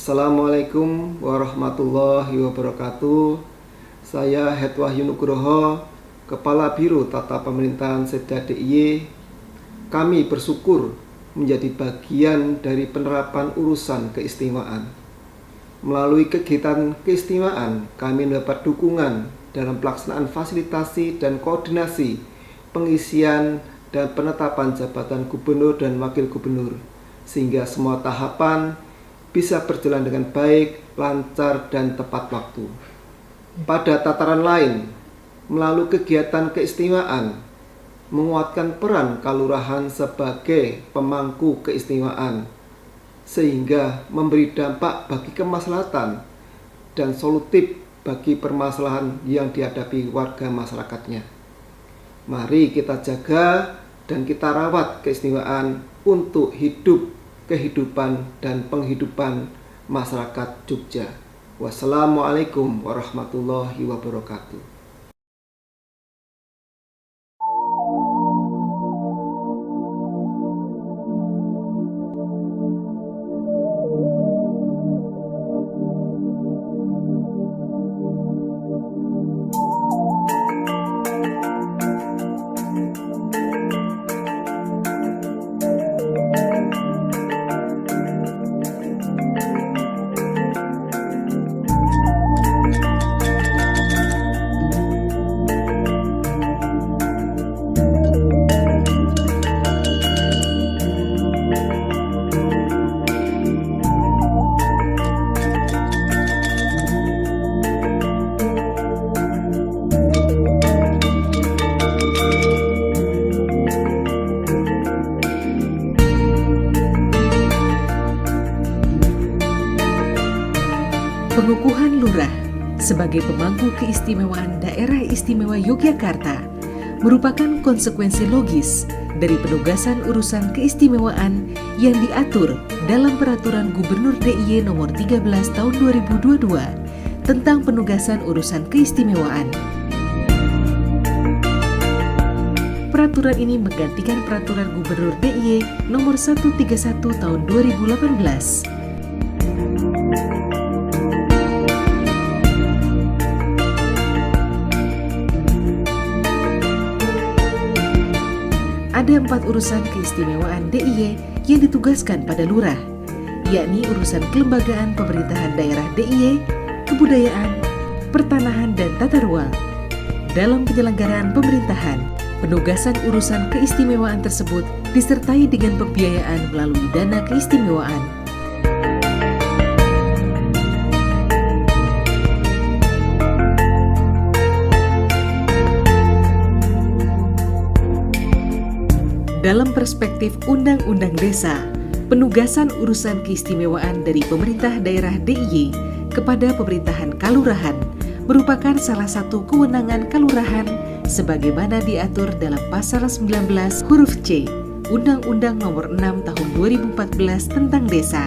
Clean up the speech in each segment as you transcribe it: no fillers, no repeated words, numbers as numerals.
Assalamualaikum warahmatullahi wabarakatuh. Saya Het Wahyu Nugroho, Kepala Biro Tata Pemerintahan Setda DIY. Kami bersyukur menjadi bagian dari penerapan urusan keistimewaan. Melalui kegiatan keistimewaan, kami mendapat dukungan dalam pelaksanaan fasilitasi dan koordinasi pengisian dan penetapan jabatan gubernur dan wakil gubernur, sehingga semua tahapan bisa berjalan dengan baik, lancar, dan tepat waktu. Pada tataran lain, melalui kegiatan keistimewaan, menguatkan peran kalurahan sebagai pemangku keistimewaan, sehingga memberi dampak bagi kemaslahatan dan solutif bagi permasalahan yang dihadapi warga masyarakatnya. Mari kita jaga dan kita rawat keistimewaan untuk kehidupan dan penghidupan masyarakat Jogja. Wassalamualaikum warahmatullahi wabarakatuh. Pengukuhan Lurah sebagai pemangku keistimewaan Daerah Istimewa Yogyakarta merupakan konsekuensi logis dari penugasan urusan keistimewaan yang diatur dalam Peraturan Gubernur DIY Nomor 13 Tahun 2022 tentang penugasan urusan keistimewaan. Peraturan ini menggantikan Peraturan Gubernur DIY Nomor 131 Tahun 2018. Ada 4 urusan keistimewaan DIY yang ditugaskan pada lurah, yakni urusan kelembagaan pemerintahan daerah DIY, kebudayaan, pertanahan, dan tata ruang. Dalam penyelenggaraan pemerintahan, penugasan urusan keistimewaan tersebut disertai dengan pembiayaan melalui dana keistimewaan. Dalam perspektif Undang-Undang Desa, penugasan urusan keistimewaan dari pemerintah daerah DIY kepada pemerintahan kalurahan merupakan salah satu kewenangan kalurahan sebagaimana diatur dalam Pasal 19 huruf C Undang-Undang Nomor 6 Tahun 2014 tentang Desa.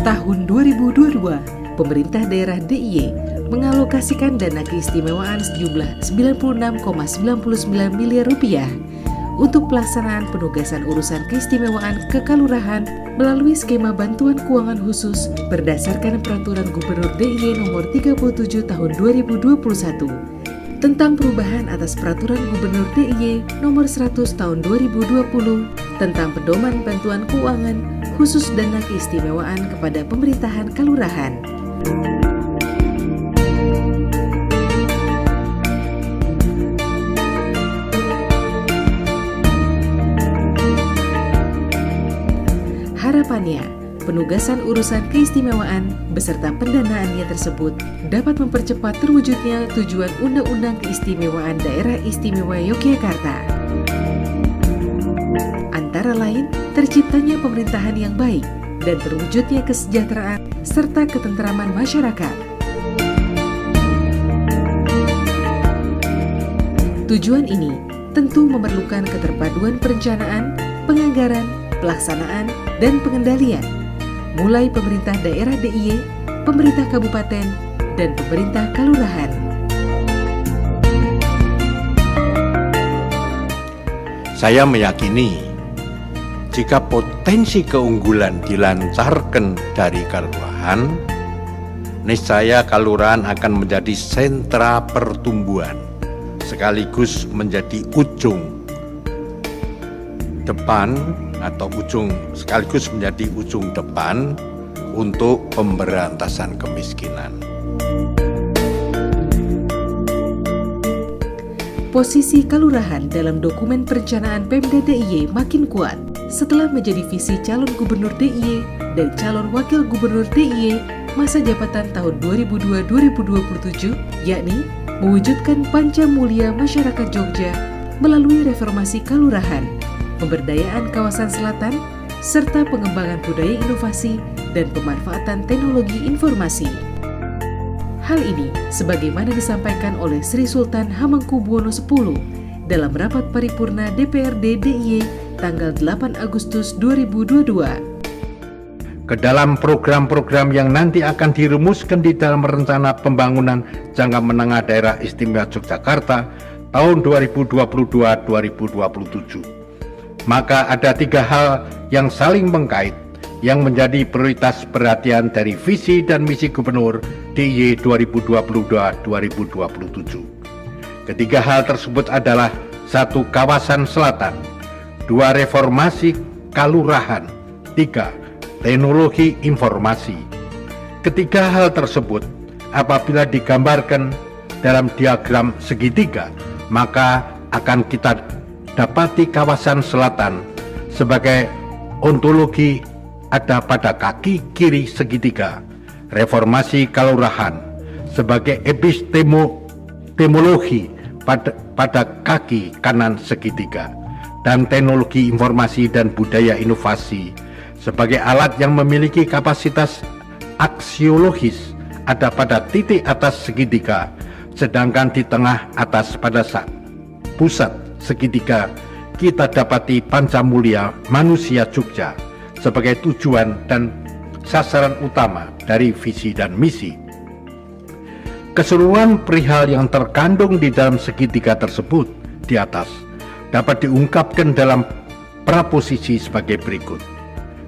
Tahun 2022, pemerintah daerah DIY mengalokasikan dana keistimewaan sejumlah Rp96,99 miliar untuk pelaksanaan penugasan urusan keistimewaan kekalurahan melalui skema bantuan keuangan khusus berdasarkan Peraturan Gubernur DIY Nomor 37 Tahun 2021 tentang perubahan atas Peraturan Gubernur DIY Nomor 100 Tahun 2020 tentang pedoman bantuan keuangan khusus dana keistimewaan kepada pemerintahan kalurahan. Harapannya, penugasan urusan keistimewaan beserta pendanaannya tersebut dapat mempercepat terwujudnya tujuan Undang-Undang Keistimewaan Daerah Istimewa Yogyakarta. Antara lain, terciptanya pemerintahan yang baik dan terwujudnya kesejahteraan serta ketentraman masyarakat. Tujuan ini tentu memerlukan keterpaduan perencanaan, penganggaran, pelaksanaan, dan pengendalian, mulai pemerintah daerah DIY, pemerintah kabupaten, dan pemerintah kalurahan. Saya meyakini jika potensi keunggulan dilancarkan dari kelurahan, niscaya kelurahan akan menjadi sentra pertumbuhan sekaligus menjadi ujung depan atau sekaligus menjadi ujung depan untuk pemberantasan kemiskinan. Posisi kelurahan dalam dokumen perencanaan Pemda DIY makin kuat setelah menjadi visi calon gubernur DIY dan calon wakil gubernur DIY masa jabatan tahun 2002-2027, yakni mewujudkan Pancamulya Masyarakat Jogja melalui reformasi kelurahan, pemberdayaan kawasan selatan, serta pengembangan budaya inovasi dan pemanfaatan teknologi informasi. Hal ini sebagaimana disampaikan oleh Sri Sultan Hamengkubuwono X dalam rapat paripurna DPRD DIY tanggal 8 Agustus 2022. Ke dalam program-program yang nanti akan dirumuskan di dalam rencana pembangunan jangka menengah daerah istimewa Yogyakarta tahun 2022-2027. Maka ada 3 hal yang saling mengkait yang menjadi prioritas perhatian dari visi dan misi Gubernur DIY 2022-2027. Ketiga hal tersebut adalah 1. Kawasan selatan, 2. Reformasi kelurahan, 3. Teknologi informasi. Ketiga hal tersebut apabila digambarkan dalam diagram segitiga, maka akan kita dapati kawasan selatan sebagai ontologi ada pada kaki kiri segitiga, reformasi kelurahan sebagai epistemologi pada kaki kanan segitiga, dan teknologi informasi dan budaya inovasi sebagai alat yang memiliki kapasitas aksiologis ada pada titik atas segitiga, sedangkan di tengah atas pada pusat segitiga kita dapati Pancamulya Manusia Jogja sebagai tujuan dan sasaran utama dari visi dan misi. Keseluruhan perihal yang terkandung di dalam segitiga tersebut di atas dapat diungkapkan dalam praposisi sebagai berikut.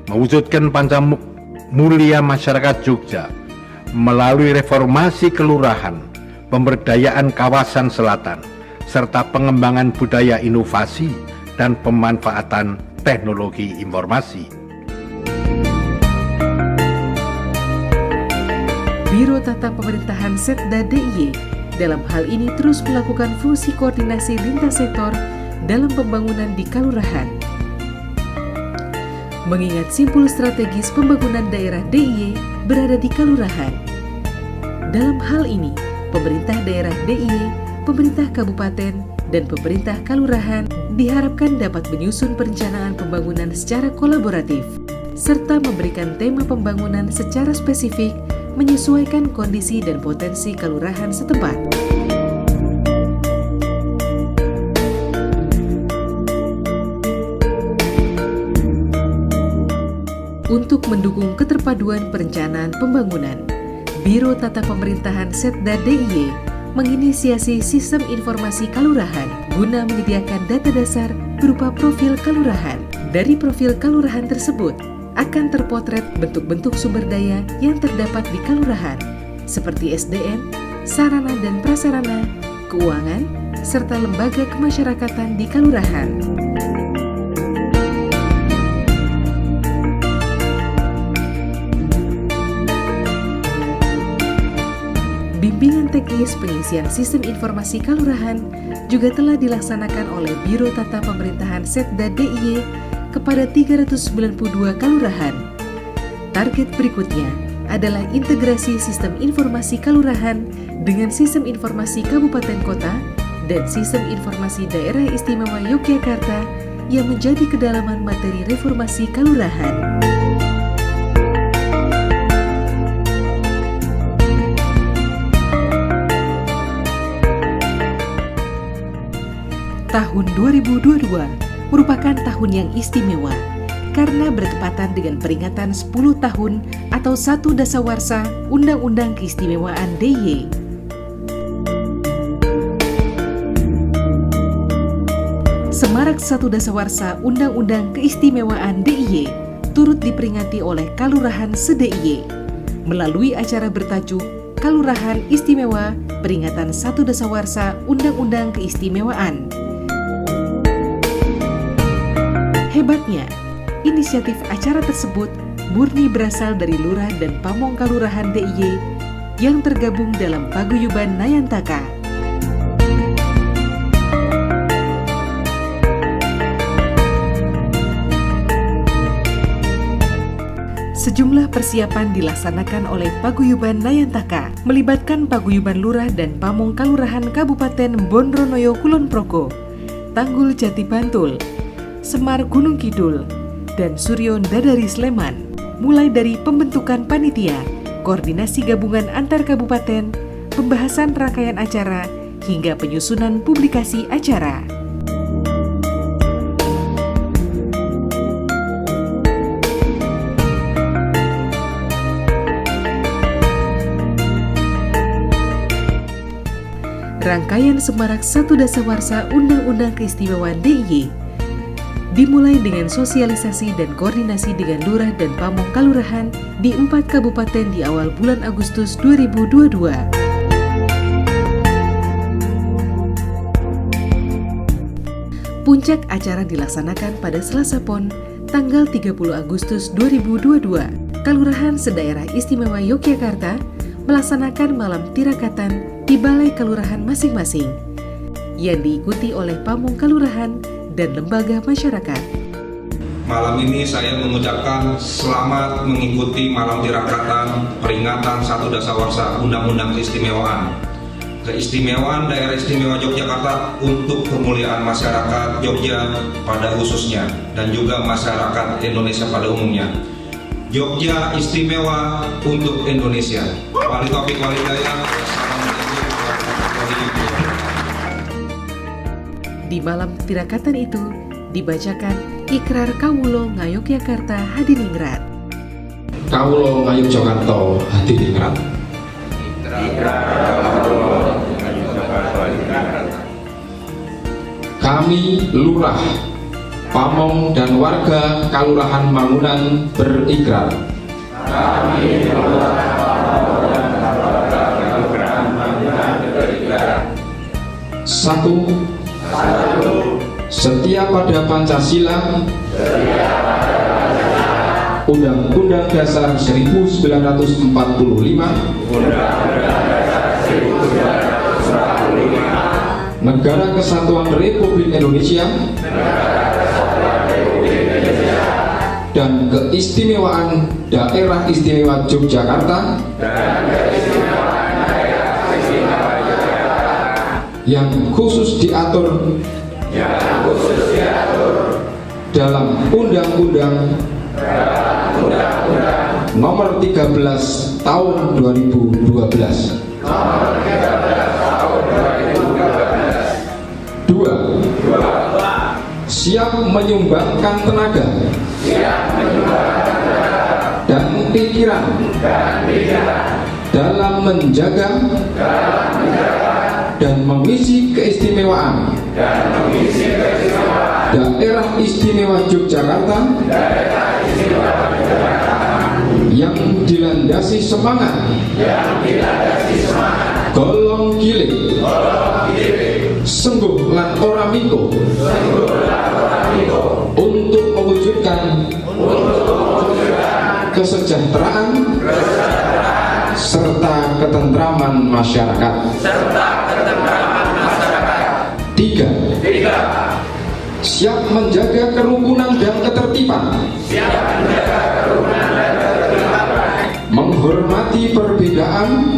Mewujudkan Pancamulya Masyarakat Jogja melalui reformasi kelurahan, pemberdayaan kawasan selatan, serta pengembangan budaya inovasi dan pemanfaatan teknologi informasi. Biro Tata Pemerintahan Setda DIY dalam hal ini terus melakukan fungsi koordinasi lintas sektor dalam pembangunan di kelurahan. Mengingat simpul strategis pembangunan daerah DIY berada di kelurahan. Dalam hal ini, pemerintah daerah DIY, pemerintah kabupaten, dan pemerintah kelurahan diharapkan dapat menyusun perencanaan pembangunan secara kolaboratif, serta memberikan tema pembangunan secara spesifik menyesuaikan kondisi dan potensi kelurahan setempat. Untuk mendukung keterpaduan perencanaan pembangunan, Biro Tata Pemerintahan Setda DIY menginisiasi sistem informasi kelurahan guna menyediakan data dasar berupa profil kelurahan. Dari profil kelurahan tersebut akan terpotret bentuk-bentuk sumber daya yang terdapat di kelurahan, seperti SDM, sarana dan prasarana, keuangan, serta lembaga kemasyarakatan di kelurahan. Bimbingan teknis pengisian sistem informasi kelurahan juga telah dilaksanakan oleh Biro Tata Pemerintahan Setda DIY kepada 392 kelurahan. Target berikutnya adalah integrasi sistem informasi kelurahan dengan sistem informasi kabupaten kota dan sistem informasi daerah istimewa Yogyakarta yang menjadi kedalaman materi reformasi kelurahan. Tahun 2022 merupakan tahun yang istimewa karena bertepatan dengan peringatan 10 tahun atau 1 dasawarsa Undang-Undang Keistimewaan DIY. Semarak Semarak Satu Dasawarsa Undang-Undang Keistimewaan DIY turut diperingati oleh Kalurahan se-DIY melalui acara bertajuk Kalurahan Istimewa Peringatan Satu Dasawarsa Undang-Undang Keistimewaan. Hebatnya, inisiatif acara tersebut murni berasal dari Lurah dan Pamong Kalurahan DIY yang tergabung dalam Paguyuban Nayantaka. Sejumlah persiapan dilaksanakan oleh Paguyuban Nayantaka, melibatkan Paguyuban Lurah dan Pamong Kalurahan Kabupaten Bondronoyo Kulon Progo, Tanggul Jati Bantul, Semar Gunung Kidul, dan Suryo Dadari Sleman, mulai dari pembentukan panitia, koordinasi gabungan antar kabupaten, pembahasan rangkaian acara, hingga penyusunan publikasi acara. Rangkaian Semarak Satu Dasawarsa Undang-Undang Keistimewaan DIY dimulai dengan sosialisasi dan koordinasi dengan Lurah dan Pamong Kalurahan di 4 kabupaten di awal bulan Agustus 2022. Puncak acara dilaksanakan pada Selasa Pon, tanggal 30 Agustus 2022. Kalurahan se-Daerah Istimewa Yogyakarta melaksanakan malam tirakatan di Balai Kelurahan masing-masing, yang diikuti oleh Pamong Kalurahan dan lembaga masyarakat. Malam ini saya mengucapkan selamat mengikuti malam tirakatan peringatan Satu Dasawarsa Undang-Undang Keistimewaan. Keistimewaan Daerah Istimewa Yogyakarta untuk kemuliaan masyarakat Jogja pada khususnya dan juga masyarakat Indonesia pada umumnya. Jogja istimewa untuk Indonesia. Wali Taufiq Walhidayah. Di malam tirakatan itu dibacakan Ikrar Kawulo Ngayogyakarta Hadiningrat. Kawulo Ngayogyakarta Hadiningrat. Kami Lurah, Pamong dan warga Kalurahan Mangunan berikrar. Kami Lurah, Pamong dan warga Kalurahan Mangunan berikrar. Satu. Setia pada Pancasila, Undang-Undang Dasar 1945, Negara Kesatuan Republik Indonesia, dan keistimewaan Daerah Istimewa Yogyakarta, yang khusus diatur dalam Undang-Undang Nomor 13 Tahun 2012. 2. Siap menyumbangkan tenaga dan pikiran dalam menjaga dan mengisi keistimewaan Daerah Istimewa Yogyakarta yang dilandasi semangat golong giling sengguh lan ora miko untuk mewujudkan kesejahteraan serta ketentraman masyarakat. 3. Siap menjaga kerukunan dan ketertiban, menghormati perbedaan,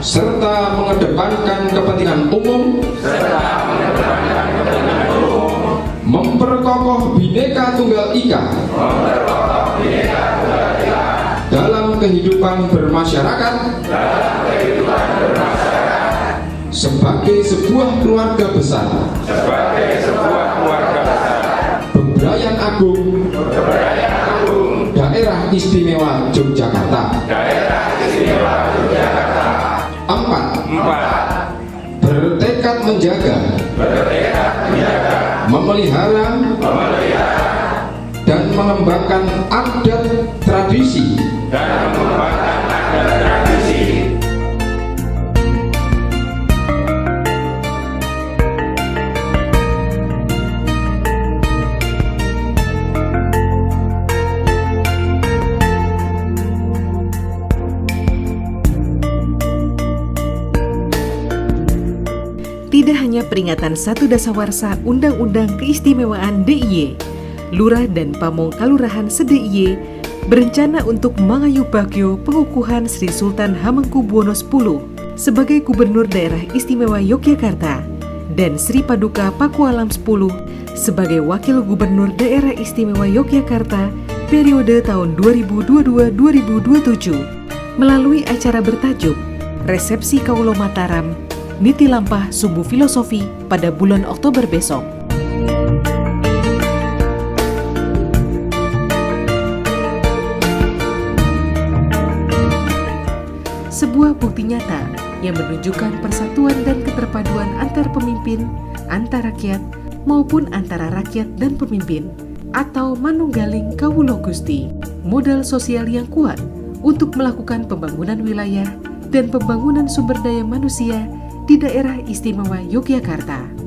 serta mengedepankan kepentingan umum, memperkokoh Bhinneka Tunggal Ika dalam kehidupan bermasyarakat, sebagai sebuah keluarga besar, Bebrayan Agung, Daerah Istimewa Yogyakarta. 4. Bertekad menjaga memelihara dan mengembangkan adat tradisi Tidak hanya peringatan 1 Dasawarsa Undang-Undang Keistimewaan DIY, Lurah dan Pamong Kalurahan se-DIY berencana untuk mangayubagyo pengukuhan Sri Sultan Hamengkubuwono X sebagai Gubernur Daerah Istimewa Yogyakarta dan Sri Paduka Pakualam X sebagai Wakil Gubernur Daerah Istimewa Yogyakarta periode tahun 2022-2027 melalui acara bertajuk Resepsi Kaulo Mataram Niti Lampah Sumbu Filosofi pada bulan Oktober besok. Sebuah bukti nyata yang menunjukkan persatuan dan keterpaduan antar pemimpin, antar rakyat, maupun antara rakyat dan pemimpin, atau manunggaling kawula Gusti. Modal sosial yang kuat untuk melakukan pembangunan wilayah dan pembangunan sumber daya manusia di Daerah Istimewa Yogyakarta.